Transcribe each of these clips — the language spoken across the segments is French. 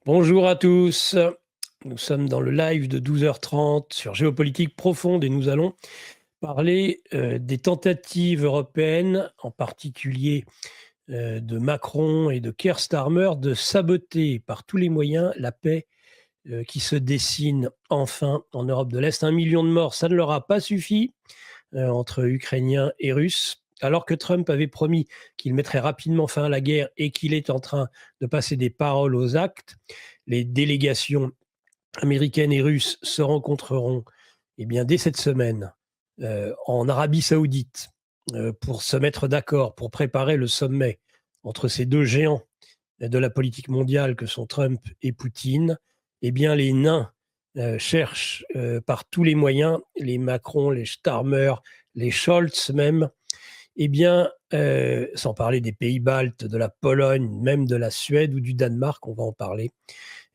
Bonjour à tous. Nous sommes dans le live de 12h30 sur Géopolitique profonde et nous allons parler des tentatives européennes, en particulier de Macron et de Keir Starmer, de saboter par tous les moyens la paix qui se dessine enfin en Europe de l'Est. 1 million de morts, ça ne leur a pas suffi entre Ukrainiens et Russes. Alors que Trump avait promis qu'il mettrait rapidement fin à la guerre et qu'il est en train de passer des paroles aux actes, les délégations américaines et russes se rencontreront dès cette semaine en Arabie Saoudite pour se mettre d'accord, pour préparer le sommet entre ces deux géants de la politique mondiale que sont Trump et Poutine. Les nains cherchent par tous les moyens, les Macron, les Starmer, les Scholz même, sans parler des pays baltes, de la Pologne, même de la Suède ou du Danemark, on va en parler,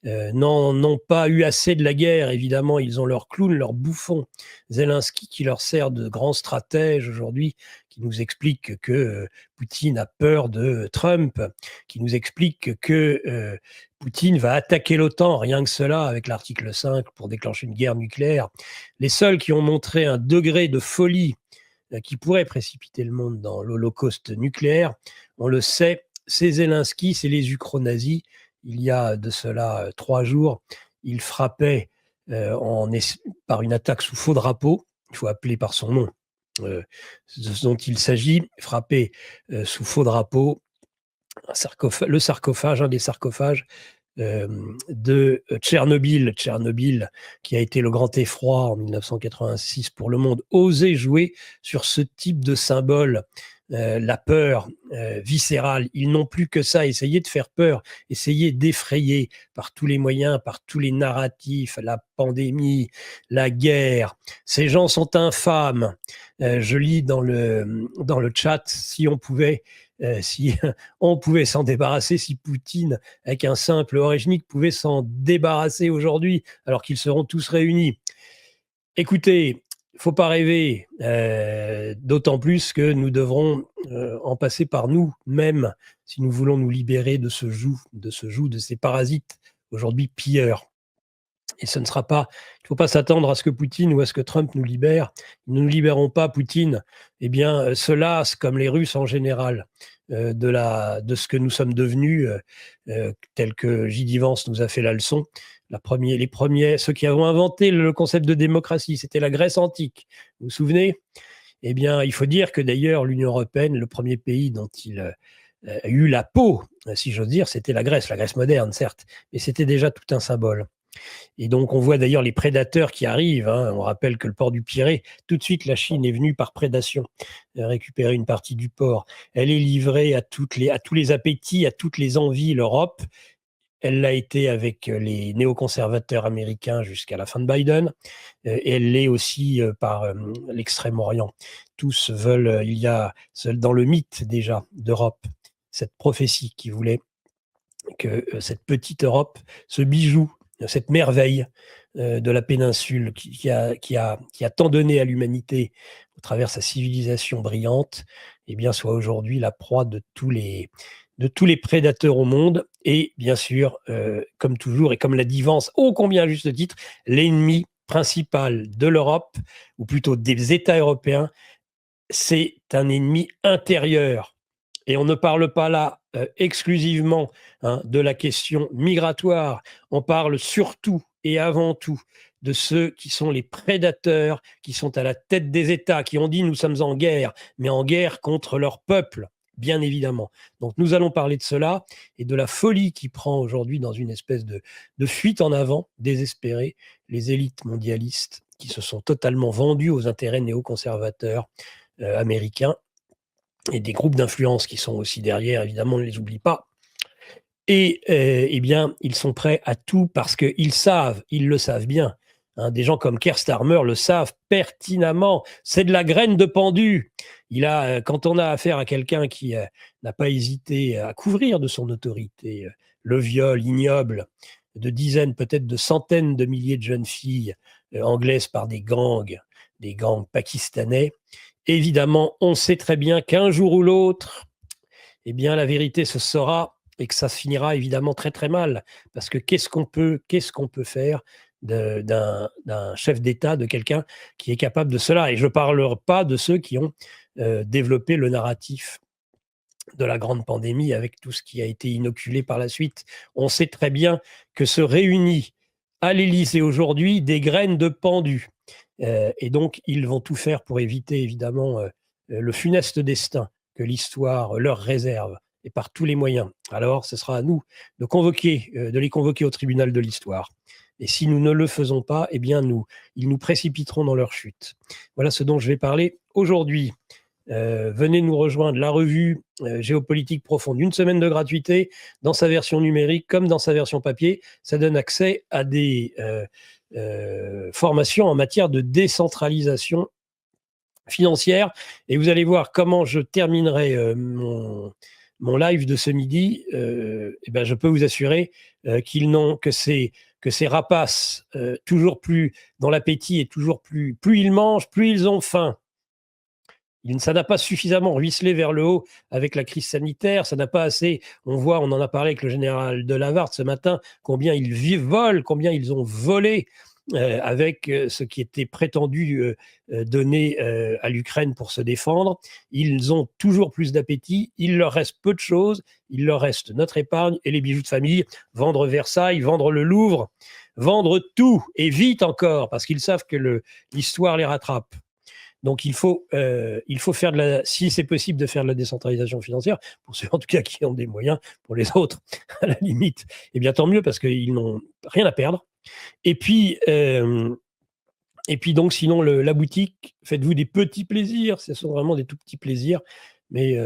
n'ont pas eu assez de la guerre. Évidemment, ils ont leur clown, leur bouffon, Zelensky, qui leur sert de grand stratège aujourd'hui, qui nous explique que Poutine a peur de Trump, qui nous explique que Poutine va attaquer l'OTAN, rien que cela, avec l'article 5 pour déclencher une guerre nucléaire. Les seuls qui ont montré un degré de folie qui pourrait précipiter le monde dans l'holocauste nucléaire, on le sait, c'est Zelensky, c'est les ukronazis. Il y a de cela 3 jours, il frappait par une attaque sous faux drapeau, il faut appeler par son nom ce dont il s'agit, frapper sous faux drapeau le sarcophage, un des sarcophages de Tchernobyl, qui a été le grand effroi en 1986 pour le monde, osait jouer sur ce type de symbole, la peur viscérale. Ils n'ont plus que ça, essayer de faire peur, essayer d'effrayer par tous les moyens, par tous les narratifs, la pandémie, la guerre. Ces gens sont infâmes. Je lis dans le chat, si on pouvait s'en débarrasser, si Poutine, avec un simple Orejnik, pouvait s'en débarrasser aujourd'hui, alors qu'ils seront tous réunis. Écoutez, il ne faut pas rêver, d'autant plus que nous devrons en passer par nous-mêmes si nous voulons nous libérer de ce joug, de ces parasites aujourd'hui pilleurs. Et ce ne sera pas, il ne faut pas s'attendre à ce que Poutine ou à ce que Trump nous libère. Ils ne nous libéreront pas, Poutine. Ceux-là, comme les Russes en général, de ce que nous sommes devenus, tel que J.D. Vance nous a fait la leçon. Les premiers, ceux qui ont inventé le concept de démocratie, c'était la Grèce antique. Vous vous souvenez ? Il faut dire que d'ailleurs, l'Union européenne, le premier pays dont il a eu la peau, si j'ose dire, c'était la Grèce moderne, certes, mais c'était déjà tout un symbole. Et donc, on voit d'ailleurs les prédateurs qui arrivent. On rappelle que le port du Pirée, tout de suite, la Chine est venue par prédation récupérer une partie du port. Elle est livrée à tous les appétits, à toutes les envies, l'Europe. Elle l'a été avec les néoconservateurs américains jusqu'à la fin de Biden. Et elle l'est aussi par l'Extrême-Orient. Tous veulent, il y a dans le mythe déjà d'Europe, cette prophétie qui voulait que cette petite Europe, ce bijou, cette merveille de la péninsule qui a tant donné à l'humanité au travers sa civilisation brillante, soit aujourd'hui la proie de tous les prédateurs au monde. Et bien sûr, comme toujours, et comme l'a dit Vance, ô combien à juste titre, l'ennemi principal de l'Europe, ou plutôt des États européens, c'est un ennemi intérieur. Et on ne parle pas là exclusivement de la question migratoire, on parle surtout et avant tout de ceux qui sont les prédateurs, qui sont à la tête des États, qui ont dit nous sommes en guerre, mais en guerre contre leur peuple, bien évidemment. Donc nous allons parler de cela et de la folie qui prend aujourd'hui dans une espèce de fuite en avant désespérée les élites mondialistes qui se sont totalement vendues aux intérêts néoconservateurs américains et des groupes d'influence qui sont aussi derrière, évidemment, on ne les oublie pas. Et ils sont prêts à tout parce qu'ils le savent bien. Des gens comme Keir Starmer le savent pertinemment. C'est de la graine de pendu. Quand on a affaire à quelqu'un qui n'a pas hésité à couvrir de son autorité le viol ignoble de dizaines, peut-être de centaines de milliers de jeunes filles anglaises par des gangs pakistanais, évidemment, on sait très bien qu'un jour ou l'autre, la vérité se saura et que ça se finira évidemment très très mal. Parce que qu'est-ce qu'on peut faire d'un chef d'État, de quelqu'un qui est capable de cela? Et je ne parle pas de ceux qui ont développé le narratif de la grande pandémie avec tout ce qui a été inoculé par la suite. On sait très bien que se réunit à l'Élysée aujourd'hui des graines de pendus. Et donc, ils vont tout faire pour éviter, évidemment, le funeste destin que l'histoire leur réserve, et par tous les moyens. Alors, ce sera à nous de les convoquer au tribunal de l'histoire. Et si nous ne le faisons pas, eh bien, ils nous précipiteront dans leur chute. Voilà ce dont je vais parler aujourd'hui. Venez nous rejoindre, la revue Géopolitique Profonde, une semaine de gratuité dans sa version numérique comme dans sa version papier. Ça donne accès à des formations en matière de décentralisation financière. Et vous allez voir comment je terminerai mon live de ce midi. Eh ben, je peux vous assurer que ces rapaces, toujours plus dans l'appétit et toujours plus ils mangent, plus ils ont faim. Ça n'a pas suffisamment ruisselé vers le haut avec la crise sanitaire, ça n'a pas assez. On en en a parlé avec le général de Lavarde ce matin, combien ils volent, combien ils ont volé avec ce qui était prétendu donné à l'Ukraine pour se défendre. Ils ont toujours plus d'appétit, il leur reste peu de choses, il leur reste notre épargne et les bijoux de famille, vendre Versailles, vendre le Louvre, vendre tout, et vite encore, parce qu'ils savent que l'histoire les rattrape. Donc, il faut faire si c'est possible, de faire de la décentralisation financière, pour ceux en tout cas qui ont des moyens. Pour les autres, à la limite, eh bien tant mieux, parce qu'ils n'ont rien à perdre. Et puis donc, sinon, la boutique, faites-vous des petits plaisirs. Ce sont vraiment des tout petits plaisirs. Mais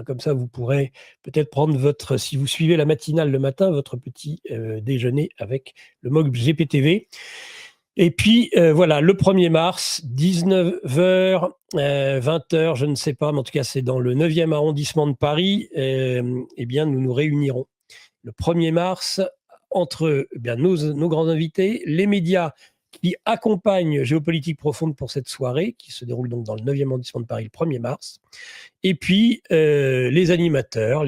comme ça, vous pourrez peut-être prendre si vous suivez la matinale le matin, votre petit déjeuner avec le MOG GPTV. Et puis, voilà, le 1er mars, 19h, 20h, je ne sais pas, mais en tout cas, c'est dans le 9e arrondissement de Paris. Eh bien, nous nous réunirons le 1er mars entre nos grands invités, les médias qui accompagnent Géopolitique Profonde pour cette soirée, qui se déroule donc dans le 9e arrondissement de Paris le 1er mars, et puis les animateurs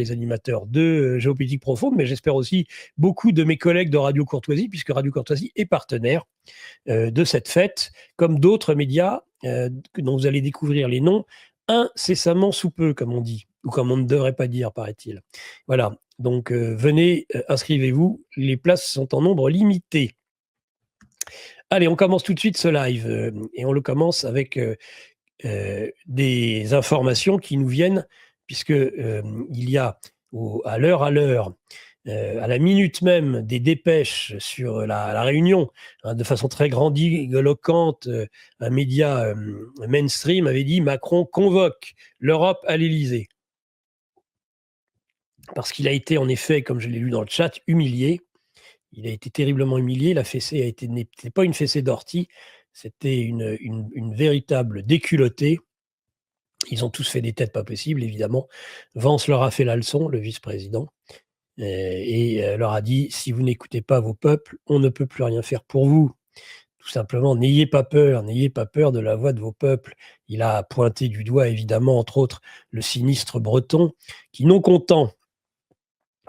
de Géopolitique Profonde, mais j'espère aussi beaucoup de mes collègues de Radio Courtoisie, puisque Radio Courtoisie est partenaire de cette fête, comme d'autres médias dont vous allez découvrir les noms incessamment sous peu, comme on dit, ou comme on ne devrait pas dire, paraît-il. Voilà, donc venez, inscrivez-vous, les places sont en nombre limité. Allez, on commence tout de suite ce live, et on le commence avec des informations qui nous viennent, puisque il y a à l'heure, à la minute même, des dépêches sur la Réunion, de façon très grandiloquente. Un média mainstream avait dit: Macron convoque l'Europe à l'Élysée. Parce qu'il a été, en effet, comme je l'ai lu dans le chat, humilié. Il a été terriblement humilié. La fessée n'était pas une fessée d'ortie, c'était une véritable déculottée. Ils ont tous fait des têtes pas possibles, évidemment. Vance leur a fait la leçon, le vice-président, et leur a dit: si vous n'écoutez pas vos peuples, on ne peut plus rien faire pour vous. Tout simplement, n'ayez pas peur de la voix de vos peuples. Il a pointé du doigt, évidemment, entre autres, le sinistre breton, qui, non content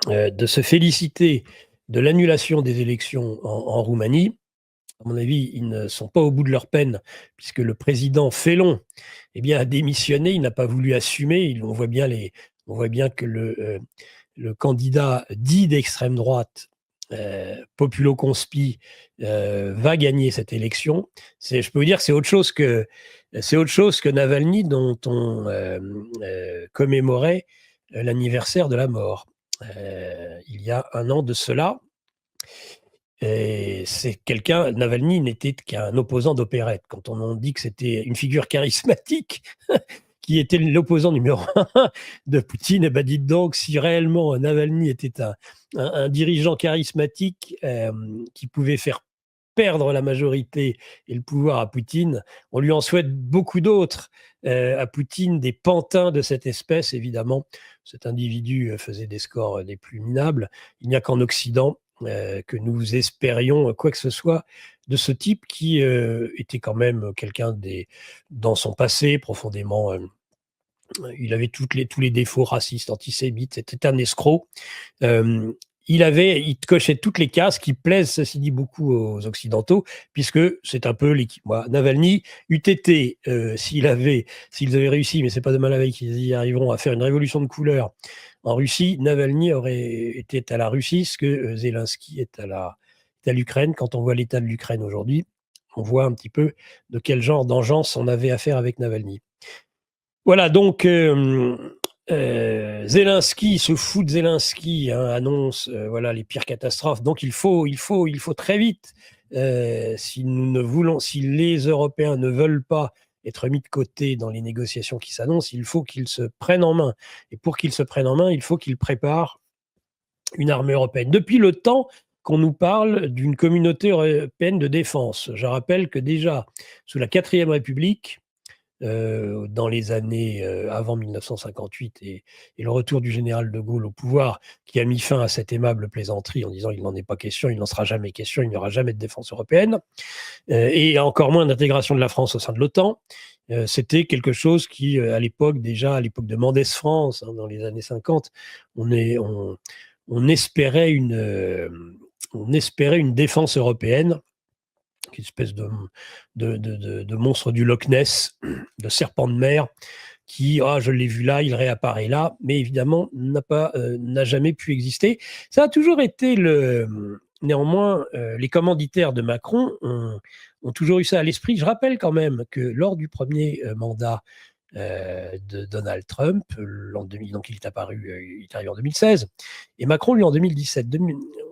de se féliciter de l'annulation des élections en Roumanie, à mon avis, ils ne sont pas au bout de leur peine, puisque le président Fellon a démissionné, il n'a pas voulu assumer. On voit bien que le candidat dit d'extrême droite, Populo Conspi, va gagner cette élection. Je peux vous dire que c'est autre chose que Navalny, dont on commémorait l'anniversaire de la mort il y a un an de cela. Et Navalny n'était qu'un opposant d'opérette. Quand on dit que c'était une figure charismatique qui était l'opposant numéro 1 de Poutine, et dites donc, si réellement Navalny était un dirigeant charismatique qui pouvait faire perdre la majorité et le pouvoir à Poutine, on lui en souhaite beaucoup d'autres. À Poutine, des pantins de cette espèce, évidemment. Cet individu faisait des scores des plus minables. Il n'y a qu'en Occident que nous espérions quoi que ce soit de ce type, qui était quand même quelqu'un dans son passé profondément Il avait tous les défauts racistes, antisémites, c'était un escroc. Il cochait toutes les cases qui plaisent, ceci dit, beaucoup aux Occidentaux, puisque c'est un peu l'équipe. Navalny eût été, s'ils avaient réussi, mais c'est pas demain la veille qu'ils y arriveront, à faire une révolution de couleur en Russie, Navalny aurait été à la Russie ce que Zelensky est à l'Ukraine. Quand on voit l'état de l'Ukraine aujourd'hui, on voit un petit peu de quel genre d'engeance on avait affaire avec Navalny. Voilà, donc Zelensky se fout de Zelensky, hein, annonce voilà les pires catastrophes. Donc il faut très vite, si les Européens ne veulent pas être mis de côté dans les négociations qui s'annoncent, il faut qu'ils se prennent en main. Et pour qu'ils se prennent en main, il faut qu'ils préparent une armée européenne. Depuis le temps qu'on nous parle d'une communauté européenne de défense, je rappelle que déjà sous la 4e République, dans les années avant 1958 et le retour du général de Gaulle au pouvoir, qui a mis fin à cette aimable plaisanterie en disant il n'en est pas question, il n'en sera jamais question, il n'y aura jamais de défense européenne, et encore moins d'intégration de la France au sein de l'OTAN. C'était quelque chose qui, à l'époque de Mendès France, hein, dans les années 50, on espérait une défense européenne, une espèce de monstre du Loch Ness, de serpent de mer, qui, je l'ai vu là, il réapparaît là, mais évidemment n'a jamais pu exister. Ça a toujours été néanmoins, les commanditaires de Macron ont toujours eu ça à l'esprit. Je rappelle quand même que lors du premier mandat de Donald Trump, l'an 2000, donc il est arrivé en 2016, et Macron, lui, en 2017.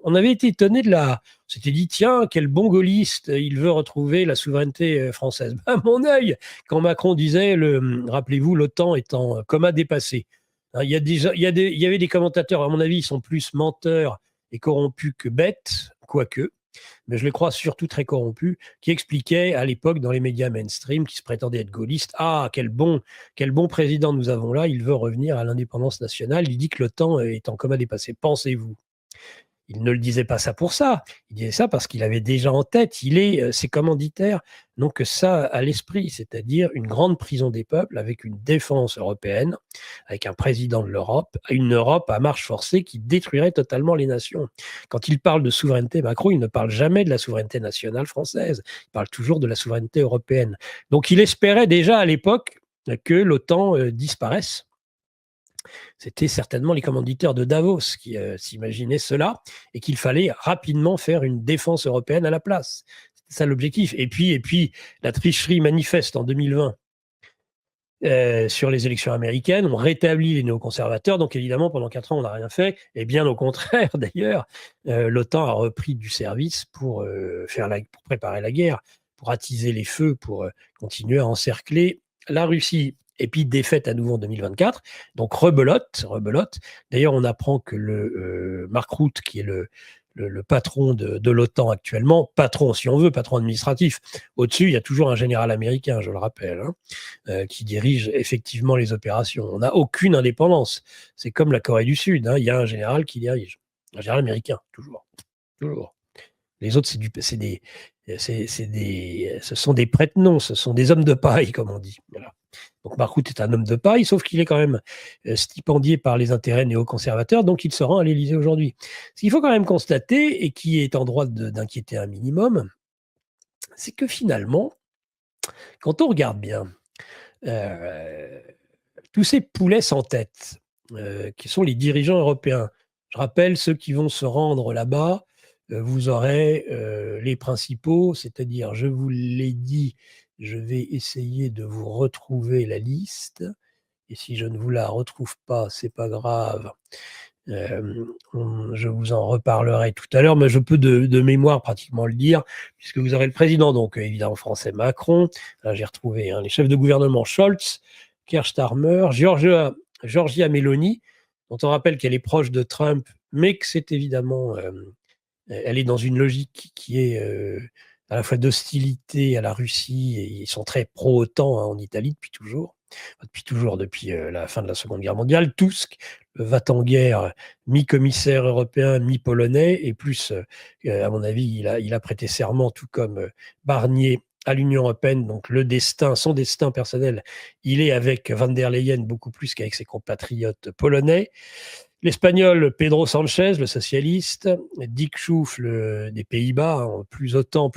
On avait été étonné on s'était dit, tiens, quel bon gaulliste, il veut retrouver la souveraineté française. À mon œil, quand Macron disait, rappelez-vous, l'OTAN est en coma dépassé. Hein, il y avait des commentateurs, à mon avis, ils sont plus menteurs et corrompus que bêtes, quoique, mais je les crois surtout très corrompus, qui expliquaient à l'époque dans les médias mainstream, qui se prétendaient être gaullistes, quel bon président nous avons là, il veut revenir à l'indépendance nationale, il dit que l'OTAN est en coma dépassé. Pensez-vous? Il ne le disait pas ça pour ça, il disait ça parce qu'il avait déjà en tête, ses commanditaires n'ont que ça à l'esprit, c'est-à-dire une grande prison des peuples avec une défense européenne, avec un président de l'Europe, une Europe à marche forcée qui détruirait totalement les nations. Quand il parle de souveraineté, Macron, il ne parle jamais de la souveraineté nationale française, il parle toujours de la souveraineté européenne. Donc il espérait déjà à l'époque que l'OTAN disparaisse. C'était certainement les commanditaires de Davos qui s'imaginaient cela et qu'il fallait rapidement faire une défense européenne à la place. C'était ça l'objectif. Et puis, la tricherie manifeste en 2020 sur les élections américaines, on rétablit les néoconservateurs. Donc évidemment, pendant 4 ans, on n'a rien fait. Et bien au contraire, d'ailleurs, l'OTAN a repris du service pour préparer la guerre, pour attiser les feux, pour continuer à encercler la Russie. Et puis défaite à nouveau en 2024. Donc rebelote. D'ailleurs, on apprend que Mark Rutte, qui est le patron de l'OTAN actuellement, patron si on veut, patron administratif, au-dessus, il y a toujours un général américain, je le rappelle, hein, qui dirige effectivement les opérations. On n'a aucune indépendance. C'est comme la Corée du Sud, hein, il y a un général qui dirige. Un général américain, toujours. Les autres, ce sont des prête-noms, ce sont des hommes de paille, comme on dit. Voilà. Donc Mark Rutte est un homme de paille, sauf qu'il est quand même stipendié par les intérêts néoconservateurs, donc il se rend à l'Élysée aujourd'hui. Ce qu'il faut quand même constater, et qui est en droit d'inquiéter un minimum, c'est que finalement, quand on regarde bien, tous ces poulets sans tête, qui sont les dirigeants européens, je rappelle, ceux qui vont se rendre là-bas, vous aurez les principaux, c'est-à-dire, je vous l'ai dit, je vais essayer de vous retrouver la liste, et si je ne vous la retrouve pas, c'est pas grave, je vous en reparlerai tout à l'heure, mais je peux de mémoire pratiquement le dire, puisque vous aurez le président, donc évidemment français, Macron, là j'ai retrouvé les chefs de gouvernement, Scholz, Keir Starmer, Giorgia Meloni, dont on rappelle qu'elle est proche de Trump, mais que c'est évidemment... elle est dans une logique qui est à la fois d'hostilité à la Russie, et ils sont très pro-OTAN en Italie depuis la fin de la Seconde Guerre mondiale. Tusk, le va-t-en-guerre, mi-commissaire européen, mi-polonais, et plus, à mon avis, il a prêté serment, tout comme Barnier à l'Union européenne, donc son destin personnel, il est avec Van der Leyen beaucoup plus qu'avec ses compatriotes polonais. L'Espagnol Pedro Sanchez, le socialiste, Dick Schoof des Pays-Bas, hein, plus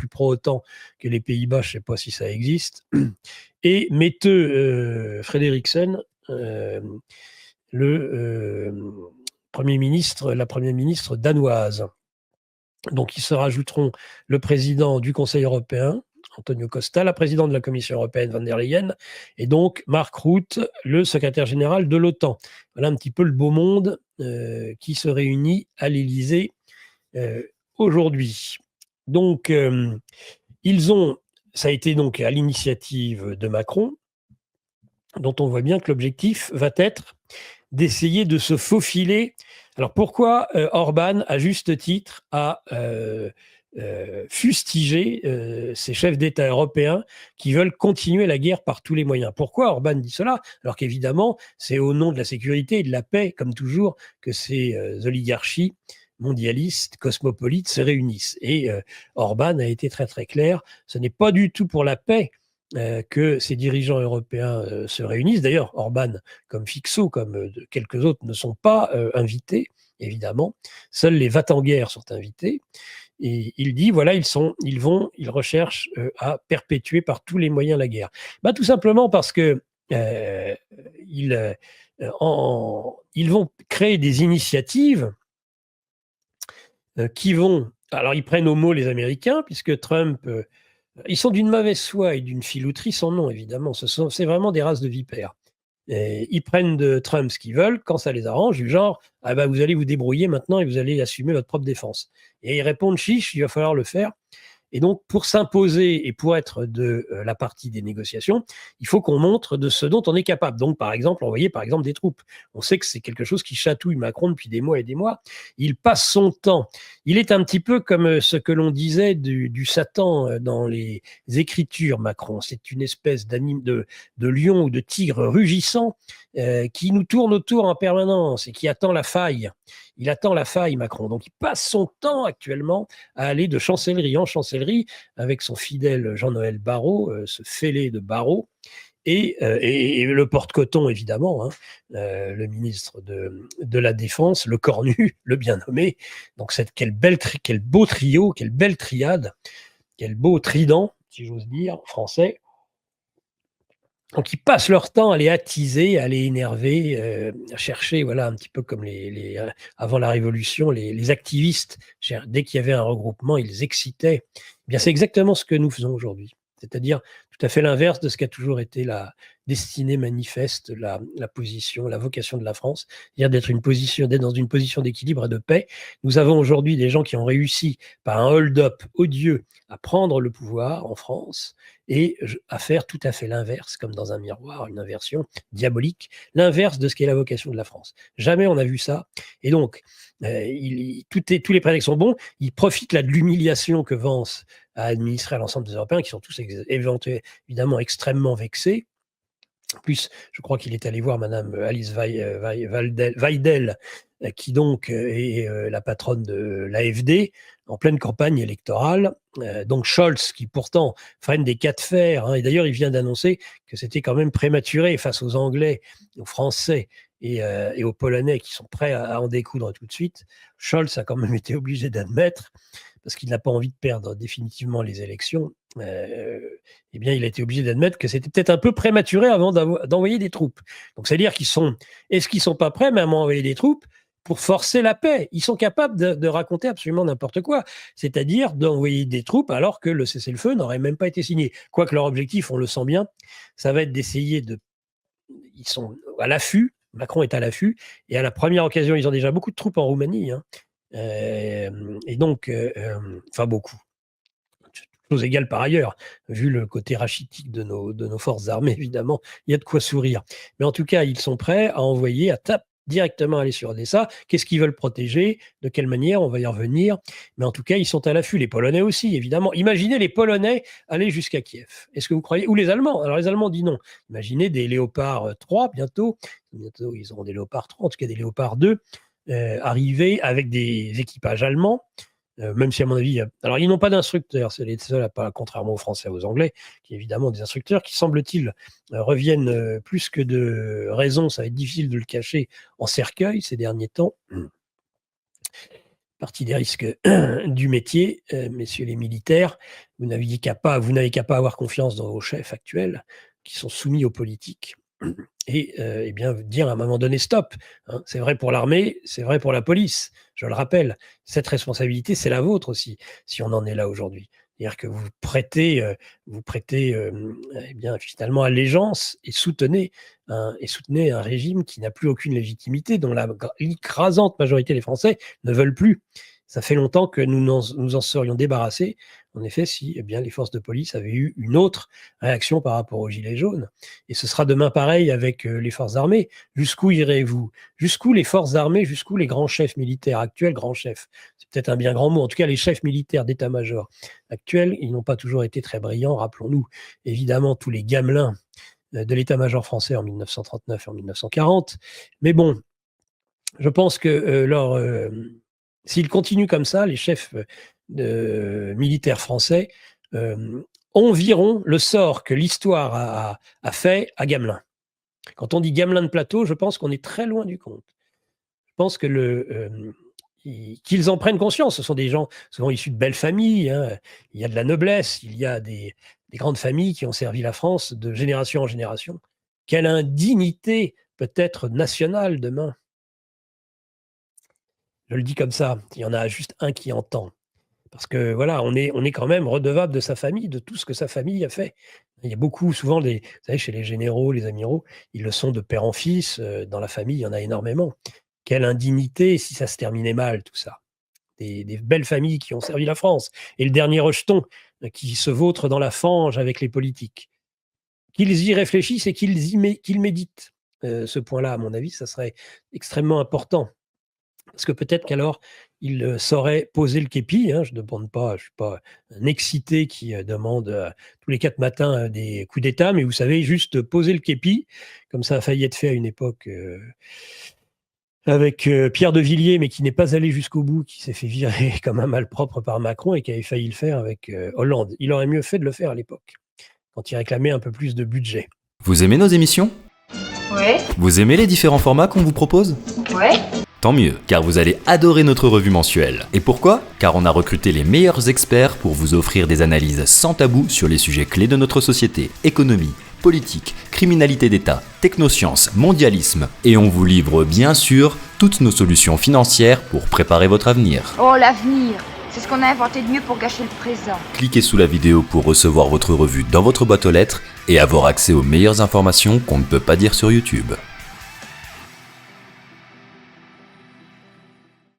pro-OTAN que les Pays-Bas, je ne sais pas si ça existe, et Mette Frederiksen, la Première ministre danoise. Donc, ils se rajouteront le président du Conseil européen, Antonio Costa, la présidente de la Commission européenne, Van der Leyen, et donc Mark Rutte, le secrétaire général de l'OTAN. Voilà un petit peu le beau monde qui se réunit à l'Élysée aujourd'hui. Donc, ça a été donc à l'initiative de Macron, dont on voit bien que l'objectif va être d'essayer de se faufiler. Alors pourquoi Orban, à juste titre, a fustigé ces chefs d'État européens qui veulent continuer la guerre par tous les moyens? Pourquoi Orban dit cela? Alors qu'évidemment, c'est au nom de la sécurité et de la paix, comme toujours, que ces oligarchies mondialistes, cosmopolites se réunissent. Et Orban a été très très clair, ce n'est pas du tout pour la paix que ces dirigeants européens se réunissent. D'ailleurs, Orban, comme Fixot, comme quelques autres, ne sont pas invités, évidemment. Seuls les va-t-en-guerre sont invités. Et il dit, voilà, ils recherchent à perpétuer par tous les moyens la guerre. Bah, tout simplement parce que ils vont créer des initiatives qui vont... Alors, ils prennent au mot les Américains, puisque Trump... ils sont d'une mauvaise foi et d'une filouterie sans nom, évidemment. C'est vraiment des races de vipères. Et ils prennent de Trump ce qu'ils veulent quand ça les arrange, du genre « Ah bah vous allez vous débrouiller maintenant et vous allez assumer votre propre défense ». Et ils répondent « Chiche, il va falloir le faire ». Et donc, pour s'imposer et pour être de la partie des négociations, il faut qu'on montre de ce dont on est capable. Donc, par exemple, envoyer des troupes. On sait que c'est quelque chose qui chatouille Macron depuis des mois et des mois. Il passe son temps. Il est un petit peu comme ce que l'on disait du Satan dans les Écritures, Macron. C'est une espèce de lion ou de tigre rugissant qui nous tourne autour en permanence et qui attend la faille. Il attend la faille, Macron. Donc, il passe son temps actuellement à aller de chancellerie en chancellerie avec son fidèle Jean-Noël Barrot, ce fêlé de Barrot, et le porte-coton, évidemment, hein, le ministre de la Défense, le cornu, le bien nommé. Donc, quel beau trio, quelle belle triade, quel beau trident, si j'ose dire, français. Donc, ils passent leur temps à les attiser, à les énerver, à chercher, voilà, un petit peu comme avant la Révolution, les activistes. Dès qu'il y avait un regroupement, ils les excitaient. Eh bien, c'est exactement ce que nous faisons aujourd'hui. C'est-à-dire tout à fait l'inverse de ce qu'a toujours été la destinée manifeste, la position, la vocation de la France, c'est-à-dire d'être dans une position d'équilibre et de paix. Nous avons aujourd'hui des gens qui ont réussi, par un hold-up odieux, à prendre le pouvoir en France et à faire tout à fait l'inverse, comme dans un miroir, une inversion diabolique, l'inverse de ce qu'est la vocation de la France. Jamais on a vu ça. Et donc, tous les prétextes sont bons. Ils profitent là de l'humiliation que Vance a administrée à l'ensemble des Européens, qui sont tous évidemment extrêmement vexés. En plus, je crois qu'il est allé voir Madame Alice Weidel, qui donc est la patronne de l'AfD, en pleine campagne électorale. Donc Scholz, qui pourtant freine des cas de fer, hein, et d'ailleurs il vient d'annoncer que c'était quand même prématuré face aux Anglais, aux Français et aux Polonais qui sont prêts à en découdre tout de suite. Scholz a quand même été obligé d'admettre, parce qu'il n'a pas envie de perdre définitivement les élections, eh bien, il a été obligé d'admettre que c'était peut-être un peu prématuré avant d'envoyer des troupes. Donc, c'est-à-dire est-ce qu'ils ne sont pas prêts même à envoyer des troupes pour forcer la paix? Ils sont capables de raconter absolument n'importe quoi, c'est-à-dire d'envoyer des troupes alors que le cessez-le-feu n'aurait même pas été signé. Quoique leur objectif, on le sent bien, ça va être d'essayer Ils sont à l'affût, Macron est à l'affût, et à la première occasion, ils ont déjà beaucoup de troupes en Roumanie, hein. Et donc, enfin beaucoup. Chose égale par ailleurs, vu le côté rachitique de nos forces armées, évidemment, il y a de quoi sourire. Mais en tout cas, ils sont prêts à envoyer, directement aller sur Odessa. Qu'est-ce qu'ils veulent protéger? De quelle manière? On va y revenir. Mais en tout cas, ils sont à l'affût. Les Polonais aussi, évidemment. Imaginez les Polonais aller jusqu'à Kiev. Est-ce que vous croyez? Ou les Allemands? Alors, les Allemands disent non. Imaginez des Léopard 3 bientôt. Bientôt, ils auront des Léopard 3, en tout cas des Léopard 2, arriver avec des équipages allemands. même si à mon avis, alors ils n'ont pas d'instructeurs, c'est les seuls, contrairement aux Français, aux Anglais, qui évidemment des instructeurs qui, semble-t-il, reviennent plus que de raison, ça va être difficile de le cacher, en cercueil ces derniers temps. Partie des risques du métier, messieurs les militaires, vous n'avez qu'à pas avoir confiance dans vos chefs actuels, qui sont soumis aux politiques, et eh bien dire à un moment donné stop. Hein. C'est vrai pour l'armée, c'est vrai pour la police. Je le rappelle, cette responsabilité, c'est la vôtre aussi, si on en est là aujourd'hui. C'est-à-dire que vous prêtez eh bien finalement allégeance et soutenez un régime qui n'a plus aucune légitimité, dont l'écrasante majorité des Français ne veulent plus. Ça fait longtemps que nous en serions débarrassés, en effet, si eh bien, les forces de police avaient eu une autre réaction par rapport aux Gilets jaunes. Et ce sera demain pareil avec les forces armées. Jusqu'où irez-vous? Jusqu'où les forces armées, jusqu'où les grands chefs militaires actuels, grands chefs, c'est peut-être un bien grand mot, en tout cas les chefs militaires d'état-major actuels, ils n'ont pas toujours été très brillants. Rappelons-nous évidemment tous les gamelins de l'état-major français en 1939 et en 1940. Mais bon, je pense que s'ils continuent comme ça, les chefs militaires français environt le sort que l'histoire a fait à Gamelin. Quand on dit Gamelin de plateau, je pense qu'on est très loin du compte. Je pense que qu'ils en prennent conscience. Ce sont des gens souvent issus de belles familles, hein. Il y a de la noblesse, il y a des grandes familles qui ont servi la France de génération en génération. Quelle indignité peut-être nationale demain. Je le dis comme ça, il y en a juste un qui entend. Parce que voilà, on est quand même redevable de sa famille, de tout ce que sa famille a fait. Il y a beaucoup, souvent, vous savez, chez les généraux, les amiraux, ils le sont de père en fils. Dans la famille, il y en a énormément. Quelle indignité si ça se terminait mal, tout ça. Des belles familles qui ont servi la France. Et le dernier rejeton qui se vautre dans la fange avec les politiques. Qu'ils y réfléchissent et qu'ils méditent. Ce point-là, à mon avis, ça serait extrêmement important. Parce que peut-être qu'alors, il saurait poser le képi. Hein, je ne suis pas un excité qui demande tous les 4 matins des coups d'État, mais vous savez, juste poser le képi, comme ça a failli être fait à une époque avec Pierre de Villiers, mais qui n'est pas allé jusqu'au bout, qui s'est fait virer comme un malpropre par Macron et qui avait failli le faire avec Hollande. Il aurait mieux fait de le faire à l'époque, quand il réclamait un peu plus de budget. Vous aimez nos émissions ? Ouais. Vous aimez les différents formats qu'on vous propose ? Ouais. Tant mieux, car vous allez adorer notre revue mensuelle. Et pourquoi ? Car on a recruté les meilleurs experts pour vous offrir des analyses sans tabou sur les sujets clés de notre société, économie, politique, criminalité d'État, technosciences, mondialisme. Et on vous livre bien sûr toutes nos solutions financières pour préparer votre avenir. Oh, l'avenir, c'est ce qu'on a inventé de mieux pour gâcher le présent. Cliquez sous la vidéo pour recevoir votre revue dans votre boîte aux lettres et avoir accès aux meilleures informations qu'on ne peut pas dire sur YouTube.